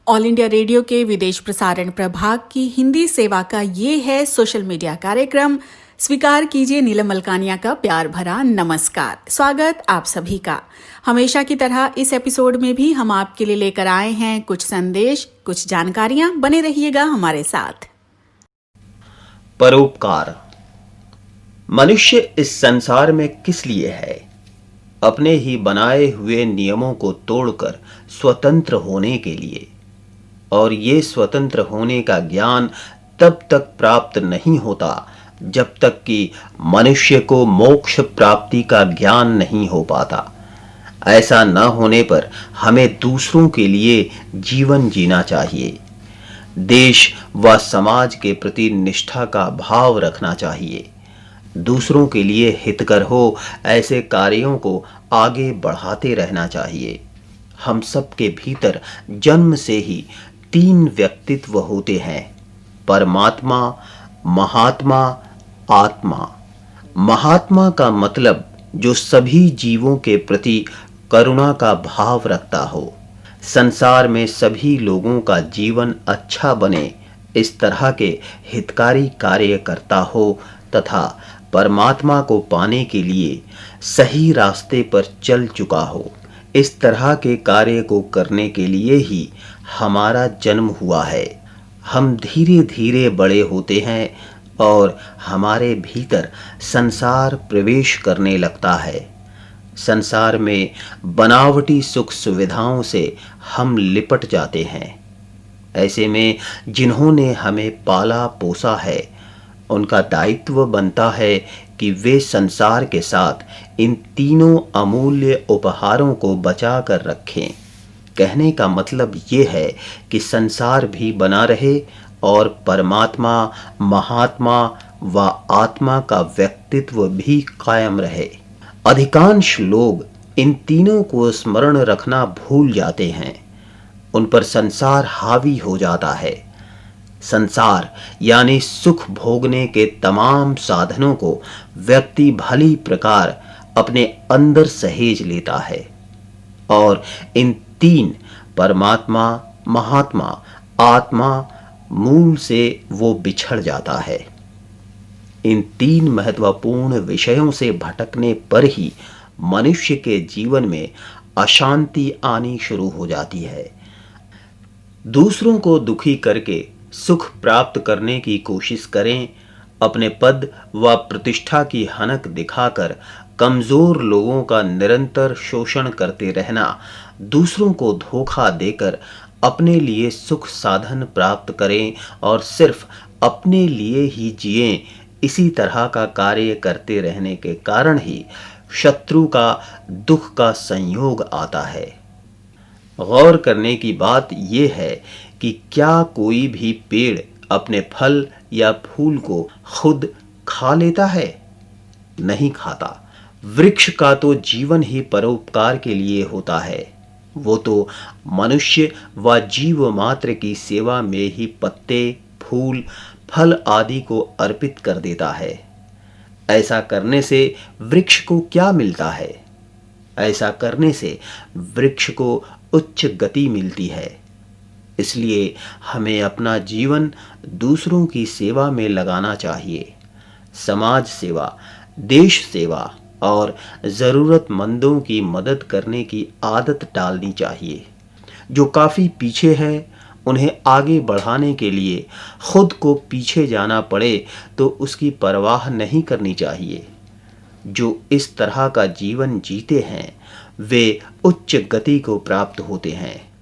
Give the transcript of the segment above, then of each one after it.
All India radio के विदेश प्रसारण प्रभाग की हिंदी सेवा का ये है सोशल मीडिया कार्यक्रम। स्वीकार कीजिए नीलम मलकानिया का प्यार भरा नमस्कार। स्वागत आप सभी का। हमेशा की तरह इस एपिसोड में भी हम आपके लिए लेकर आए हैं कुछ संदेश, कुछ जानकारियां। बने रहिएगा हमारे साथ। परोपकार। मनुष्य इस संसार में किस लिए है? अपने ही बनाए हुए नियमों को तोड़कर स्वतंत्र होने के लिए। और ये स्वतंत्र होने का ज्ञान तब तक प्राप्त नहीं होता जब तक कि मनुष्य को मोक्ष प्राप्ति का ज्ञान नहीं हो पाता। ऐसा न होने पर हमें दूसरों के लिए जीवन जीना चाहिए। देश व समाज के प्रति निष्ठा का भाव रखना चाहिए। दूसरों के लिए हितकर हो ऐसे कार्यों को आगे बढ़ाते रहना चाहिए। हम सबके भीतर जन्म से ही 3 व्यक्तित्व होते हैं: परमात्मा, महात्मा, आत्मा। महात्मा का मतलब जो सभी जीवों के प्रति करुणा का भाव रखता हो, संसार में सभी लोगों का जीवन अच्छा बने इस तरह के हितकारी कार्य करता हो तथा परमात्मा को पाने के लिए सही रास्ते पर चल चुका हो। इस तरह के कार्य को करने के लिए ही हमारा जन्म हुआ है। हम धीरे धीरे बड़े होते हैं और हमारे भीतर संसार प्रवेश करने लगता है। संसार में बनावटी सुख सुविधाओं से हम लिपट जाते हैं। ऐसे में जिन्होंने हमें पाला पोसा है, उनका दायित्व बनता है कि वे संसार के साथ इन तीनों अमूल्य उपहारों को बचा कर रखें। कहने का मतलब ये है कि संसार भी बना रहे और परमात्मा, महात्मा व आत्मा का व्यक्तित्व भी कायम रहे। अधिकांश लोग इन तीनों को स्मरण रखना भूल जाते हैं। उन पर संसार हावी हो जाता है। संसार यानी सुख भोगने के तमाम साधनों को व्यक्ति भली प्रकार अपने अंदर सहेज लेता है और इन 3 परमात्मा, महात्मा, आत्मा मूल से वो बिछड़ जाता है। इन 3 महत्वपूर्ण विषयों से भटकने पर ही मनुष्य के जीवन में अशांति आनी शुरू हो जाती है। दूसरों को दुखी करके सुख प्राप्त करने की कोशिश करें। अपने पद व प्रतिष्ठा की हनक दिखाकर कमजोर लोगों का निरंतर शोषण करते रहना, दूसरों को धोखा देकर अपने लिए सुख साधन प्राप्त करें और सिर्फ अपने लिए ही जिएं, इसी तरह का कार्य करते रहने के कारण ही शत्रु का दुख का संयोग आता है। गौर करने की बात यह है कि क्या कोई भी पेड़ अपने फल या फूल को खुद खा लेता है? नहीं खाता। वृक्ष का तो जीवन ही परोपकार के लिए होता है। वो तो मनुष्य व जीव मात्र की सेवा में ही पत्ते, फूल, फल आदि को अर्पित कर देता है। ऐसा करने से वृक्ष को क्या मिलता है? ऐसा करने से वृक्ष को उच्च गति मिलती है। इसलिए हमें अपना जीवन दूसरों की सेवा में लगाना चाहिए। समाज सेवा, देश सेवा और ज़रूरतमंदों की मदद करने की आदत डालनी चाहिए। जो काफ़ी पीछे है, उन्हें आगे बढ़ाने के लिए खुद को पीछे जाना पड़े तो उसकी परवाह नहीं करनी चाहिए। जो इस तरह का जीवन जीते हैं, वे उच्च गति को प्राप्त होते हैं।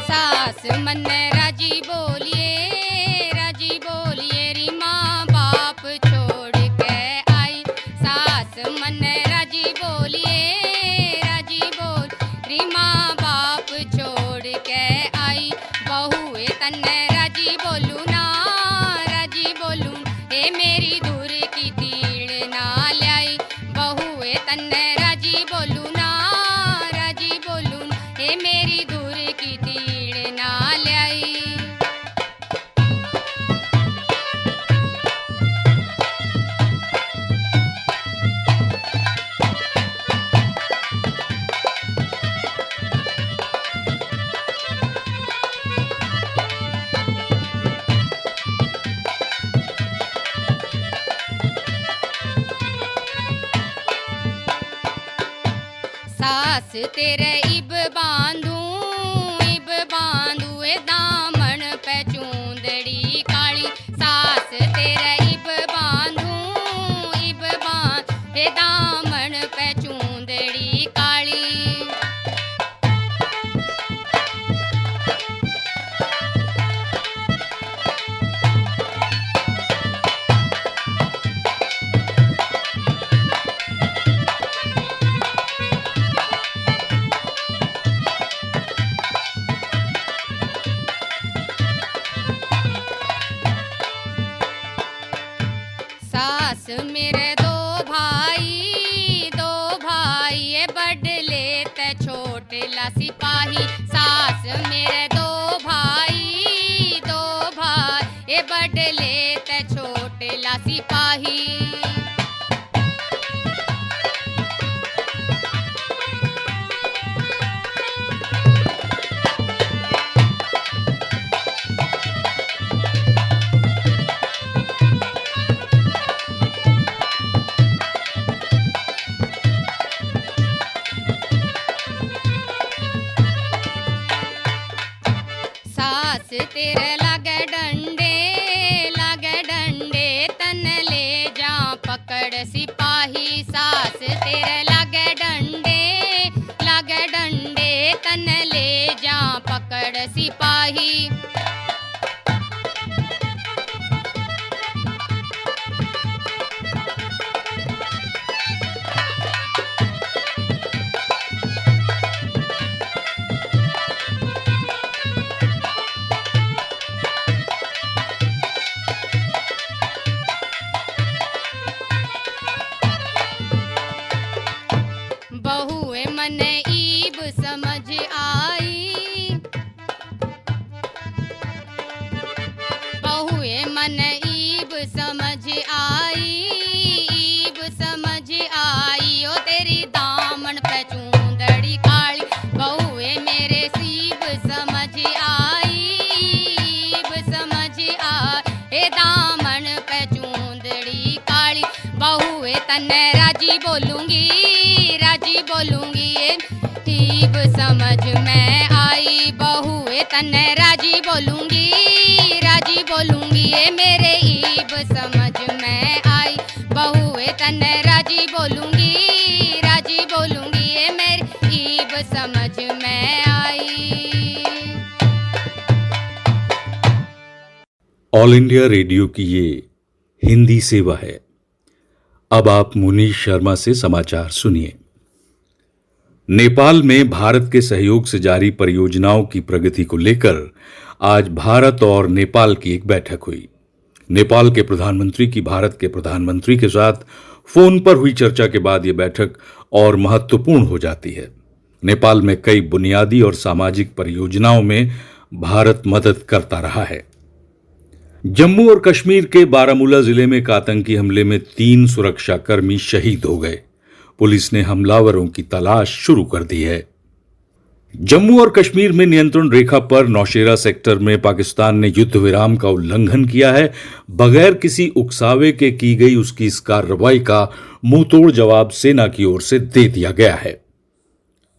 सास मन राजी बोलिए री माँ बाप छोड़ के आई। सास मन राजी बोल री माँ बाप छोड़ के आई। बहुए तन्ने राजी बोलूं ए मेरी दूर की तीड़ ना लाई। बहुए तन्ने राजी बोलूं ए मेरी दूर तेरे इब बांधू ए दामन पे चूंदड़ी काली सास तेरे इब बांधू ए दामन पे चूंदड़ी काली। सास मेरे दो भाई ये बड़ले ते छोटे ला सिपाही। सास मेरे दो भाई ये बड़ले ते छोटे ला सिपाही। सास तेरे लागे डंडे तन ले जा पकड़ सिपाही। सास तेरे लागे डंडे तन ले जा पकड़ सिपाही। बहुए मन ईब समझ आई ओ तेरी दामन पे चूंदड़ी काली। बहुए मेरे सीब समझ आई ए दामन पे चूंदड़ी काली। बहुए तन्ने राजी बोलूंगी ईब समझ में आई। बहुए तन्ने राजी बोलूंगी ये मेरे ईब समझ में आई। बहुए तन्ने राजी बोलूंगी ये मेरे ईब समझ में आई। ऑल इंडिया रेडियो की ये हिंदी सेवा है। अब आप मुनीश शर्मा से समाचार सुनिए। नेपाल में भारत के सहयोग से जारी परियोजनाओं की प्रगति को लेकर आज भारत और नेपाल की एक बैठक हुई। नेपाल के प्रधानमंत्री की भारत के प्रधानमंत्री के साथ फोन पर हुई चर्चा के बाद यह बैठक और महत्वपूर्ण हो जाती है। नेपाल में कई बुनियादी और सामाजिक परियोजनाओं में भारत मदद करता रहा है। जम्मू और कश्मीर के बारामूला जिले में एक आतंकी हमले में 3 सुरक्षाकर्मी शहीद हो गए। पुलिस ने हमलावरों की तलाश शुरू कर दी है। जम्मू और कश्मीर में नियंत्रण रेखा पर नौशेरा सेक्टर में पाकिस्तान ने युद्ध विराम का उल्लंघन किया है। बगैर किसी उकसावे के की गई उसकी इस कार्रवाई का मुंहतोड़ जवाब सेना की ओर से दे दिया गया है।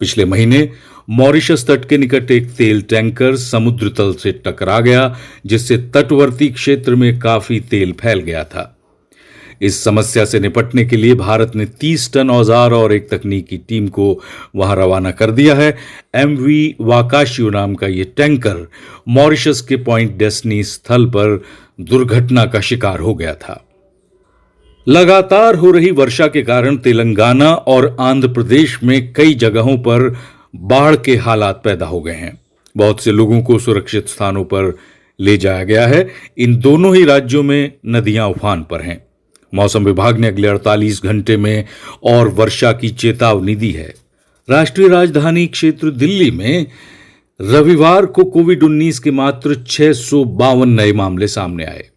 पिछले महीने मॉरिशस तट के निकट एक तेल टैंकर समुद्र तल से टकरा गया, जिससे तटवर्ती क्षेत्र में काफी तेल फैल गया था। इस समस्या से निपटने के लिए भारत ने 30 टन औजार और एक तकनीकी टीम को वहां रवाना कर दिया है। MV वाकाशियो नाम का यह टैंकर मॉरिशस के पॉइंट डेस्टिनी स्थल पर दुर्घटना का शिकार हो गया था। लगातार हो रही वर्षा के कारण तेलंगाना और आंध्र प्रदेश में कई जगहों पर बाढ़ के हालात पैदा हो गए हैं। बहुत से लोगों को सुरक्षित स्थानों पर ले जाया गया है। इन दोनों ही राज्यों में नदियां उफान पर हैं। मौसम विभाग ने अगले 48 घंटे में और वर्षा की चेतावनी दी है। राष्ट्रीय राजधानी क्षेत्र दिल्ली में रविवार को कोविड-19 के मात्र 652 नए मामले सामने आए।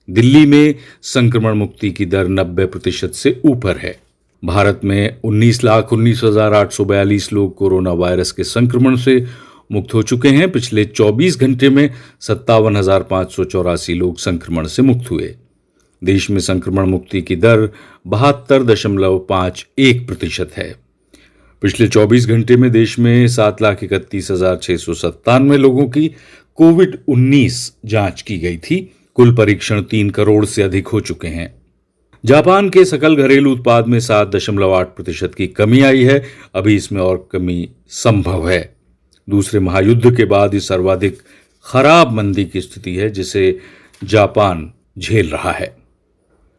दिल्ली में संक्रमण मुक्ति की दर 90% से ऊपर है। भारत में 19,19,842 लोग कोरोना वायरस के संक्रमण से मुक्त हो चुके हैं। पिछले 24 घंटे में 57,584 लोग संक्रमण से मुक्त हुए। देश में संक्रमण मुक्ति की दर 72.51% है। पिछले 24 घंटे में देश में 7,31,697 लोगों की कोविड-19 जांच की गई थी। कुल परीक्षण 3 करोड़ से अधिक हो चुके हैं। जापान के सकल घरेलू उत्पाद में 7.8% की कमी आई है। अभी इसमें और कमी संभव है। दूसरे महायुद्ध के बाद ये सर्वाधिक खराब मंदी की स्थिति है जिसे जापान झेल रहा है।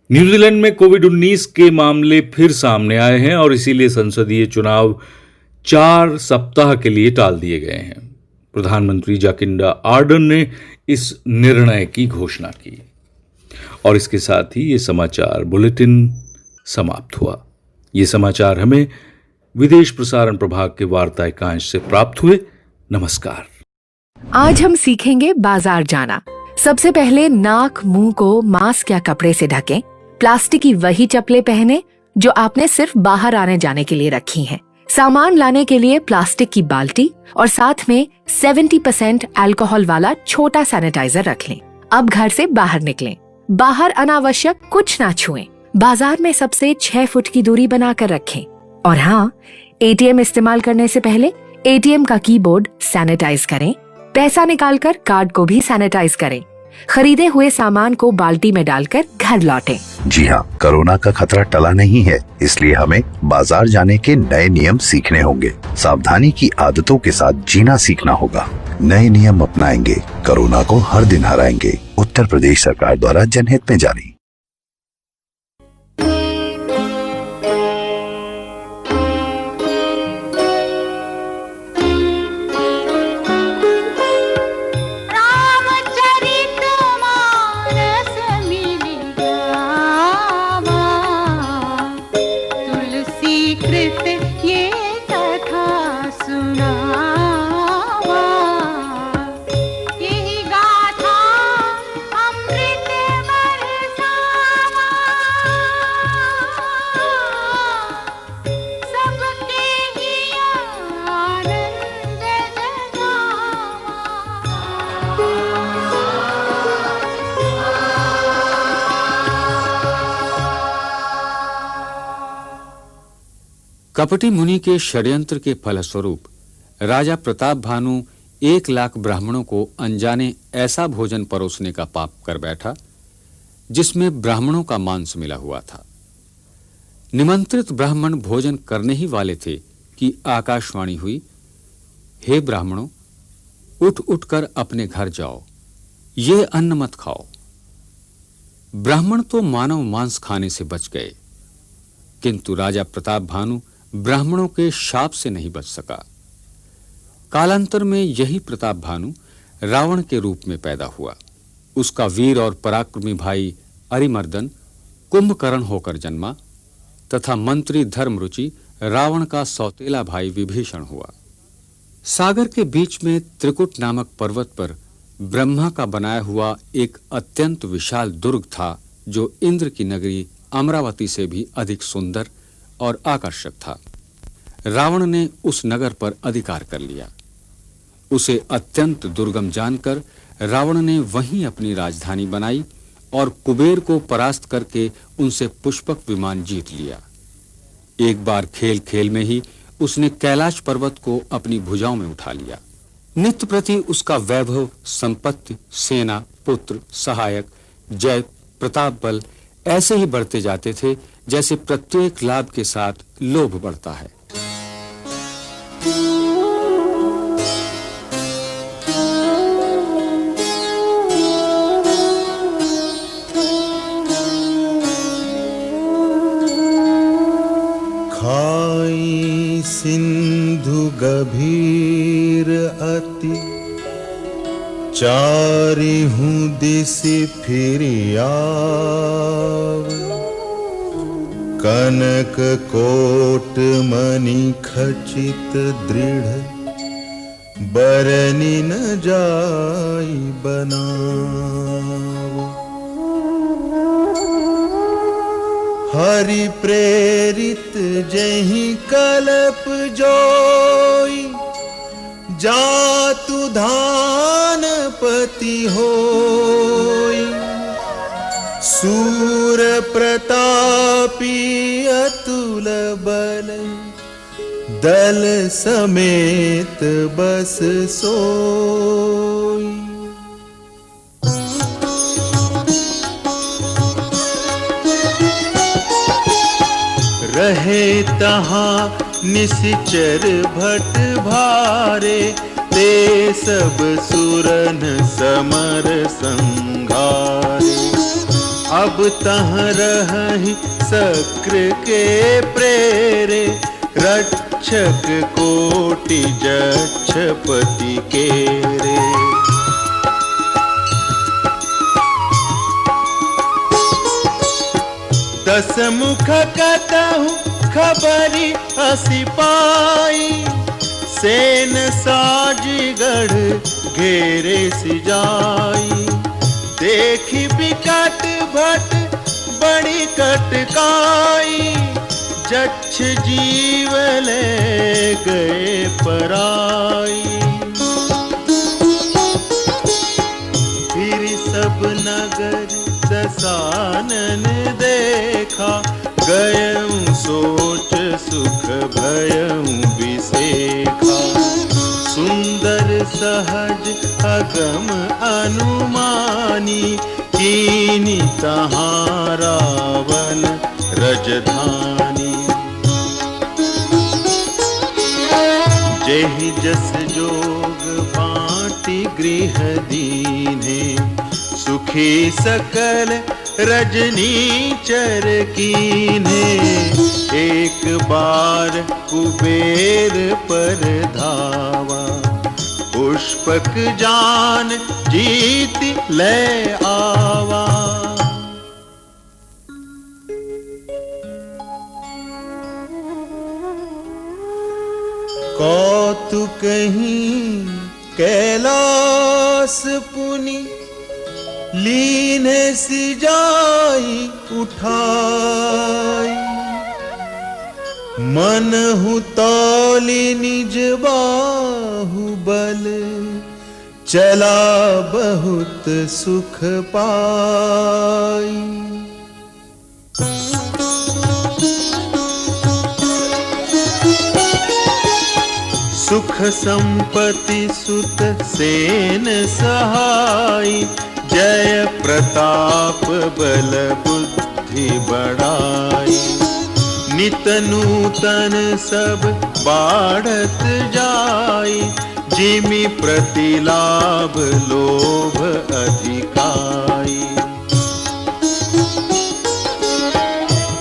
न्यूजीलैंड में कोविड-19 के मामले फिर सामने आए हैं और इसीलिए संसदीय चुनाव 4 सप्ताह के लिए टाल दिए गए हैं। प्रधानमंत्री जाकिंडा आर्डर्न ने इस निर्णय की घोषणा की। और इसके साथ ही ये समाचार बुलेटिन समाप्त हुआ। ये समाचार हमें विदेश प्रसारण प्रभाग के वार्ता एकांश से प्राप्त हुए। नमस्कार। आज हम सीखेंगे बाजार जाना। सबसे पहले नाक मुंह को मास्क या कपड़े से ढकें। प्लास्टिक की वही चप्पलें पहने जो आपने सिर्फ बाहर आने जाने के लिए रखी हैं। सामान लाने के लिए प्लास्टिक की बाल्टी और साथ में 70% अल्कोहल वाला छोटा सैनिटाइजर रख लें। अब घर से बाहर निकलें। बाहर अनावश्यक कुछ ना छुएं। बाजार में सबसे 6 फुट की दूरी बनाकर रखें। और हाँ, एटीएम इस्तेमाल करने से पहले एटीएम का कीबोर्ड सैनिटाइज करें। पैसा निकालकर कार्ड को भी सैनिटाइज करें। खरीदे हुए सामान को बाल्टी में डालकर घर लौटें। जी हाँ, कोरोना का खतरा टला नहीं है, इसलिए हमें बाजार जाने के नए नियम सीखने होंगे। सावधानी की आदतों के साथ जीना सीखना होगा। नए नियम अपनाएंगे, कोरोना को हर दिन हराएंगे। उत्तर प्रदेश सरकार द्वारा जनहित में जारी। कपटी मुनि के षड्यंत्र के फलस्वरूप राजा प्रताप भानु 1 लाख ब्राह्मणों को अनजाने ऐसा भोजन परोसने का पाप कर बैठा जिसमें ब्राह्मणों का मांस मिला हुआ था। निमंत्रित ब्राह्मण भोजन करने ही वाले थे कि आकाशवाणी हुई, हे ब्राह्मणों, उठ उठकर अपने घर जाओ, ये अन्न मत खाओ। ब्राह्मण तो मानव मांस खाने से बच गए, किंतु राजा प्रताप भानु ब्राह्मणों के शाप से नहीं बच सका। कालांतर में यही प्रताप भानु रावण के रूप में पैदा हुआ। उसका वीर और पराक्रमी भाई अरिमर्दन कुंभकर्ण होकर जन्मा तथा मंत्री धर्मरुचि रावण का सौतेला भाई विभीषण हुआ। सागर के बीच में त्रिकुट नामक पर्वत पर ब्रह्मा का बनाया हुआ एक अत्यंत विशाल दुर्ग था, जो इंद्र की नगरी अमरावती से भी अधिक सुंदर और आकर्षक था। रावण ने उस नगर पर अधिकार कर लिया। उसे अत्यंत दुर्गम जानकर रावण ने वहीं अपनी राजधानी बनाई और कुबेर को परास्त करके उनसे पुष्पक विमान जीत लिया। एक बार खेल खेल में ही उसने कैलाश पर्वत को अपनी भुजाओं में उठा लिया। नित्य प्रति उसका वैभव, संपत्ति, सेना, पुत्र, सहायक, जय, प्रताप बल ऐसे ही बढ़ते जाते थे जैसे प्रत्येक लाभ के साथ लोभ बढ़ता है। खाई सिंधु गभीर अति, चारिहु दिसि फिरि आव। कनक कोट मणि खचित दृढ़, बरनि न जाई बनाव। हरि प्रेरित जहि कल्प जोई, जातु धानपति होई। सूर प्रतापी अतुल बल, दल समेत बस सोई। रहे तहाँ निश्चर भट भारे, ते सब सुरन समर संघारे। अब तहाँ रहि सक्र के प्रेरे, रक्षक कोटि जक्षपति केरे। दस मुख कतहु खबरी असी पाई, सेन साजगढ़ घेरे सिजाई। देखी बिकट भट बड़ी कटकाई, जच्छ जीव ले गए पराई। फिर सब नगर दसानन देखा, गयऊं सोच सुख भयऊं विसेखा। सुंदर सहज अगम अनुमानी, कीनी तहाँ रावण रजधानी। जेहि जस जोग बाटी गृह दीने, सुखी सकल रजनीचर कीन्हे। एक बार कुबेर पर धावा, पुष्पक जान जीत ले आवा। कौतुक कहीं कैलास पुनि, लीने सिजाई उठाई। मनहु तौली निज बाहुबल, चला बहुत सुख पाई। सुख संपत्ति सुत सेन सहाई, जय प्रताप बल बुद्धि बढ़ाई। नित नूतन सब बाढ़त जाई, जिमि प्रतिलाभ लोभ अधिकाई।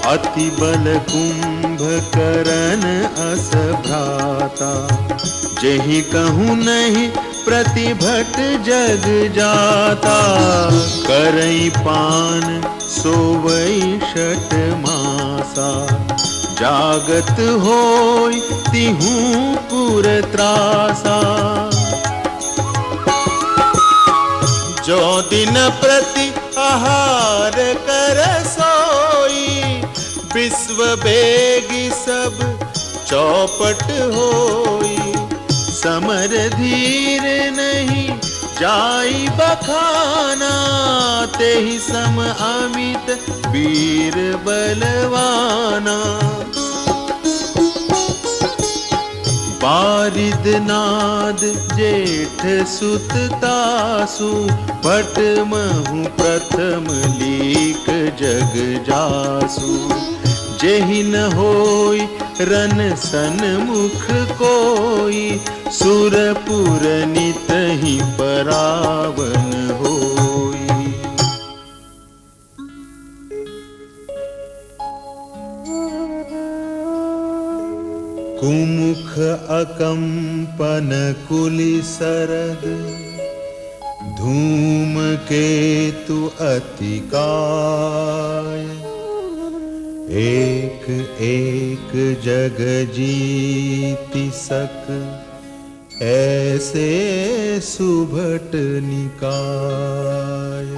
अति बल कुंभकर्ण अस भ्राता, जेहि कहूँ नहीं प्रतिभट जग जाता। करई पान सोवई षट मासा, जागत होय तिहूँ पुर त्रासा। जो दिन प्रति आहार कर सोई, विश्व बेगी सब चौपट होई। समर धीर नहीं जाई बखाना, तेहि सम अमित वीर बलवाना। बारिद नाद जेठ सुत तासु, भट महु प्रथम लीक जग जासु। जेहि न होई रन सन्मुख कोई, सुरपुर नितहि परावन होई। कुमुख अकंपन कुलि सरद, धूम केतु अतिकाय। एक एक जग जीति सक, ऐसे सुभट निकाय।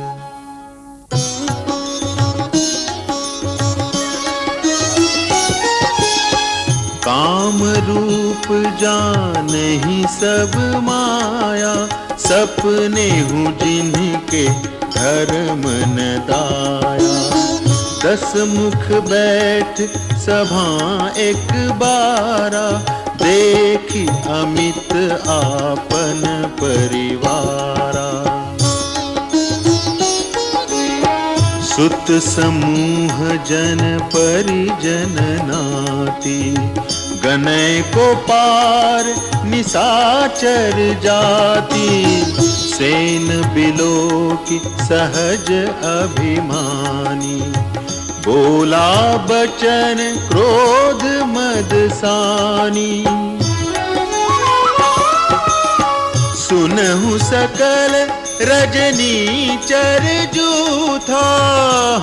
काम रूप जानहि सब माया, सपने हूँ जिनके धर्म न दाया। दस मुख बैठ सभा एक बारा, देखी अमित आपन परिवारा। सुत समूह जन परिजन नाती, गनय को पार निसाचर जाति। सेन बिलोकी सहज अभिमानी, बोला बचन क्रोध मद सानी। सुनहु सकल रजनी चर जूथा,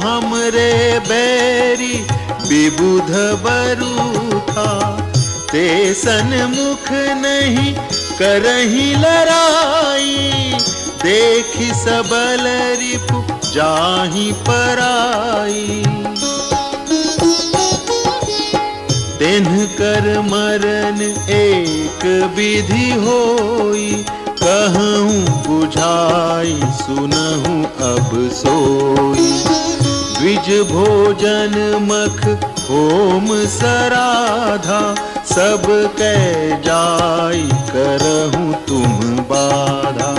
हमरे बैरी विबुध बरूथा। ते सन्मुख नहीं करही लड़ाई, देखी सबल रिपु जाहि पराई। तिन्ह कर मरन एक विधि होई, कहूँ बुझाई सुनहूँ अब सोई। द्विज भोजन मख होम सराधा, सब कह जाई करहूँ तुम बाधा।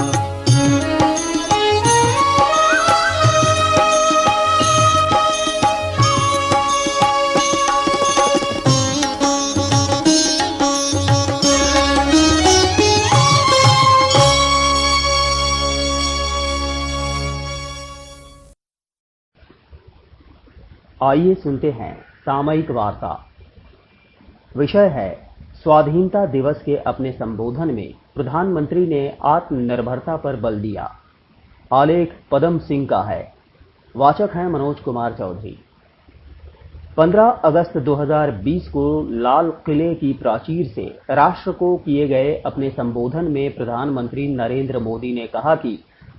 आइए सुनते हैं सामयिक वार्ता। विषय है स्वाधीनता दिवस के अपने संबोधन में प्रधानमंत्री ने आत्मनिर्भरता पर बल दिया। आलेख पदम सिंह का है। वाचक हैं मनोज कुमार चौधरी। 15 अगस्त 2020 को लाल किले की प्राचीर से राष्ट्र को किए गए अपने संबोधन में प्रधानमंत्री नरेंद्र मोदी ने कहा कि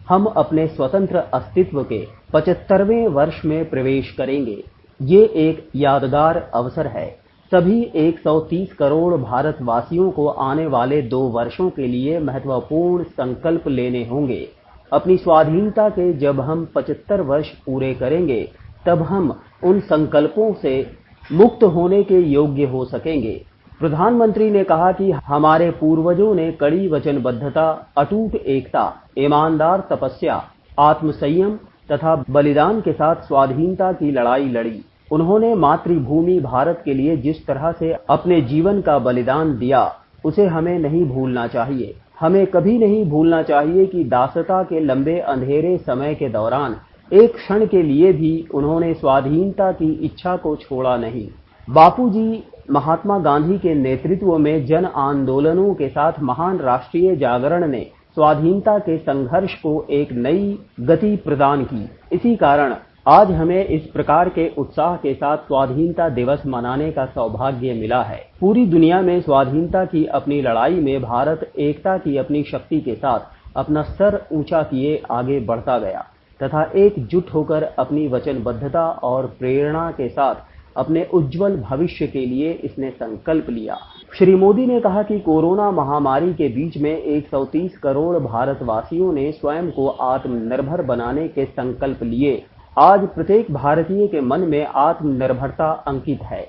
हम अपने स्वतंत्र अस्तित्व के 75वें वर्ष में प्रवेश करेंगे। ये एक यादगार अवसर है। सभी 130 करोड़ भारतवासियों को आने वाले 2 वर्षों के लिए महत्वपूर्ण संकल्प लेने होंगे। अपनी स्वाधीनता के जब हम 75 वर्ष पूरे करेंगे, तब हम उन संकल्पों से मुक्त होने के योग्य हो सकेंगे। प्रधानमंत्री ने कहा कि हमारे पूर्वजों ने कड़ी वचनबद्धता, अटूट एकता, ईमानदार तपस्या, आत्मसंयम तथा बलिदान के साथ स्वाधीनता की लड़ाई लड़ी। उन्होंने मातृभूमि भारत के लिए जिस तरह से अपने जीवन का बलिदान दिया, उसे हमें नहीं भूलना चाहिए। हमें कभी नहीं भूलना चाहिए कि दासता के लंबे अंधेरे समय के दौरान एक क्षण के लिए भी उन्होंने स्वाधीनता की इच्छा को छोड़ा नहीं। बापूजी महात्मा गांधी के नेतृत्व में जन आंदोलनों के साथ महान राष्ट्रीय जागरण ने स्वाधीनता के संघर्ष को एक नई गति प्रदान की। इसी कारण आज हमें इस प्रकार के उत्साह के साथ स्वाधीनता दिवस मनाने का सौभाग्य मिला है। पूरी दुनिया में स्वाधीनता की अपनी लड़ाई में भारत एकता की अपनी शक्ति के साथ अपना सर ऊंचा किए आगे बढ़ता गया तथा एकजुट होकर अपनी वचनबद्धता और प्रेरणा के साथ अपने उज्जवल भविष्य के लिए इसने संकल्प लिया। श्री मोदी ने कहा कि कोरोना महामारी के बीच में 130 करोड़ भारतवासियों ने स्वयं को आत्मनिर्भर बनाने के संकल्प लिए। आज प्रत्येक भारतीय के मन में आत्मनिर्भरता अंकित है।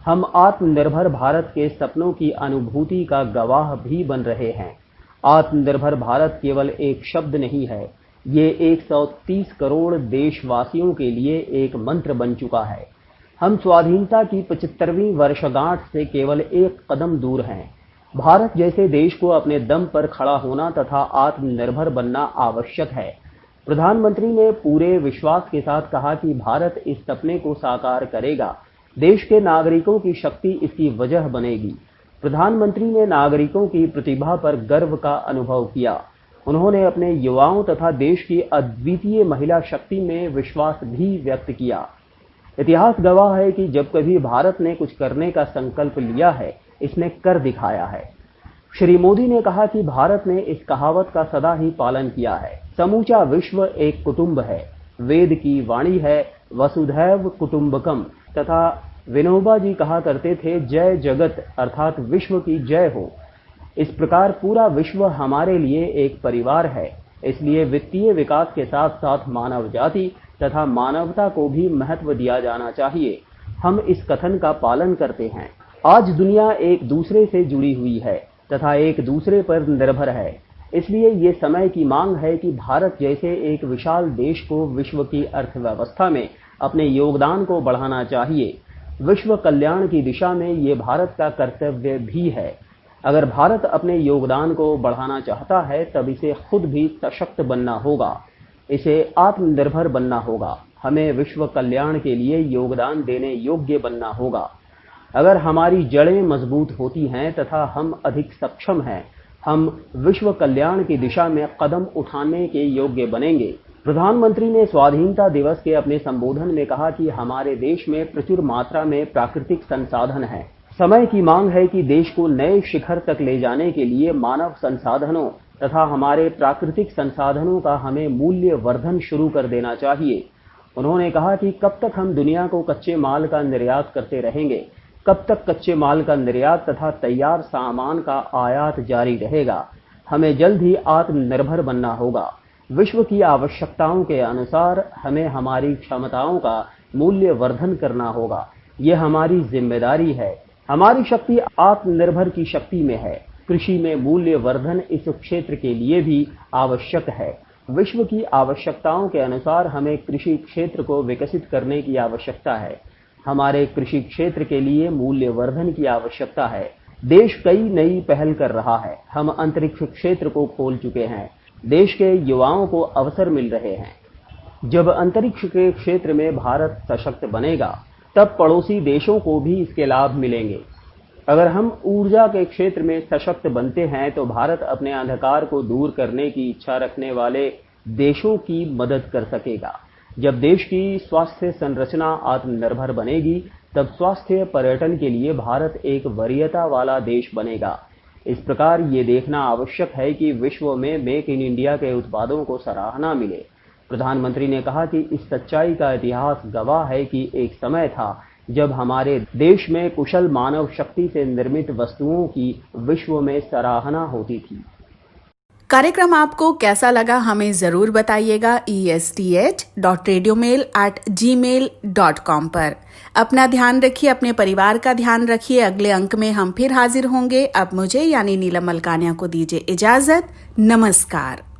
हम आत्मनिर्भर भारत के सपनों की अनुभूति का गवाह भी बन रहे हैं। आत्मनिर्भर भारत केवल एक शब्द नहीं है, ये 130 करोड़ देशवासियों के लिए एक मंत्र बन चुका है। हम स्वाधीनता की 75वीं वर्षगांठ से केवल एक कदम दूर हैं। भारत जैसे देश को अपने दम पर खड़ा होना तथा आत्मनिर्भर बनना आवश्यक है। प्रधानमंत्री ने पूरे विश्वास के साथ कहा कि भारत इस सपने को साकार करेगा। देश के नागरिकों की शक्ति इसकी वजह बनेगी। प्रधानमंत्री ने नागरिकों की प्रतिभा पर गर्व का अनुभव किया। उन्होंने अपने युवाओं तथा देश की अद्वितीय महिला शक्ति में विश्वास भी व्यक्त किया। इतिहास गवाह है कि जब कभी भारत ने कुछ करने का संकल्प लिया है, इसने कर दिखाया है। श्री मोदी ने कहा कि भारत ने इस कहावत का सदा ही पालन किया है, समूचा विश्व एक कुटुंब है। वेद की वाणी है, वसुधैव कुटुंबकम। तथा विनोबा जी कहा करते थे, जय जगत अर्थात विश्व की जय हो। इस प्रकार पूरा विश्व हमारे लिए एक परिवार है। इसलिए वित्तीय विकास के साथ साथ मानव जाति तथा मानवता को भी महत्व दिया जाना चाहिए। हम इस कथन का पालन करते हैं आज दुनिया एक दूसरे से जुड़ी हुई है तथा एक दूसरे पर निर्भर है। इसलिए ये समय की मांग है कि भारत जैसे एक विशाल देश को विश्व की अर्थव्यवस्था में अपने योगदान को बढ़ाना चाहिए। विश्व कल्याण की दिशा में ये भारत का कर्तव्य भी है। अगर भारत अपने योगदान को बढ़ाना चाहता है तब इसे खुद भी सशक्त बनना होगा, इसे आत्मनिर्भर बनना होगा। हमें विश्व कल्याण के लिए योगदान देने योग्य बनना होगा। अगर हमारी जड़ें मजबूत होती हैं तथा हम अधिक सक्षम हैं, हम विश्व कल्याण की दिशा में कदम उठाने के योग्य बनेंगे। प्रधानमंत्री ने स्वाधीनता दिवस के अपने संबोधन में कहा कि हमारे देश में प्रचुर मात्रा में प्राकृतिक संसाधन हैं। समय की मांग है कि देश को नए शिखर तक ले जाने के लिए मानव संसाधनों तथा हमारे प्राकृतिक संसाधनों का हमें मूल्य वर्धन शुरू कर देना चाहिए। उन्होंने कहा कि कब तक हम दुनिया को कच्चे माल का निर्यात करते रहेंगे, कब तक कच्चे माल का निर्यात तथा तैयार सामान का आयात जारी रहेगा। हमें जल्द ही आत्मनिर्भर बनना होगा। विश्व की आवश्यकताओं के अनुसार हमें हमारी क्षमताओं का मूल्य वर्धन करना होगा। यह हमारी जिम्मेदारी है। हमारी शक्ति आत्मनिर्भर की शक्ति में है। कृषि में मूल्य वर्धन इस क्षेत्र के लिए भी आवश्यक है। विश्व की आवश्यकताओं के अनुसार हमें कृषि क्षेत्र को विकसित करने की आवश्यकता है। हमारे कृषि क्षेत्र के लिए मूल्य वर्धन की आवश्यकता है। देश कई नई पहल कर रहा है। हम अंतरिक्ष क्षेत्र को खोल चुके हैं। देश के युवाओं को अवसर मिल रहे हैं। जब अंतरिक्ष के क्षेत्र में भारत सशक्त बनेगा, तब पड़ोसी देशों को भी इसके लाभ मिलेंगे। अगर हम ऊर्जा के क्षेत्र में सशक्त बनते हैं तो भारत अपने अंधकार को दूर करने की इच्छा रखने वाले देशों की मदद कर सकेगा। जब देश की स्वास्थ्य संरचना आत्मनिर्भर बनेगी, तब स्वास्थ्य पर्यटन के लिए भारत एक वरीयता वाला देश बनेगा। इस प्रकार ये देखना आवश्यक है कि विश्व में मेक इन इंडिया के उत्पादों को सराहना मिले। प्रधानमंत्री ने कहा कि इस सच्चाई का इतिहास गवाह है कि एक समय था जब हमारे देश में कुशल मानव शक्ति से निर्मित वस्तुओं की विश्व में सराहना होती थी। कार्यक्रम आपको कैसा लगा हमें जरूर बताइएगा esth.radiomail@gmail.com पर। अपना ध्यान रखिए, अपने परिवार का ध्यान रखिए। अगले अंक में हम फिर हाजिर होंगे। अब मुझे यानी नीलम मलकानिया को दीजिए इजाजत। नमस्कार।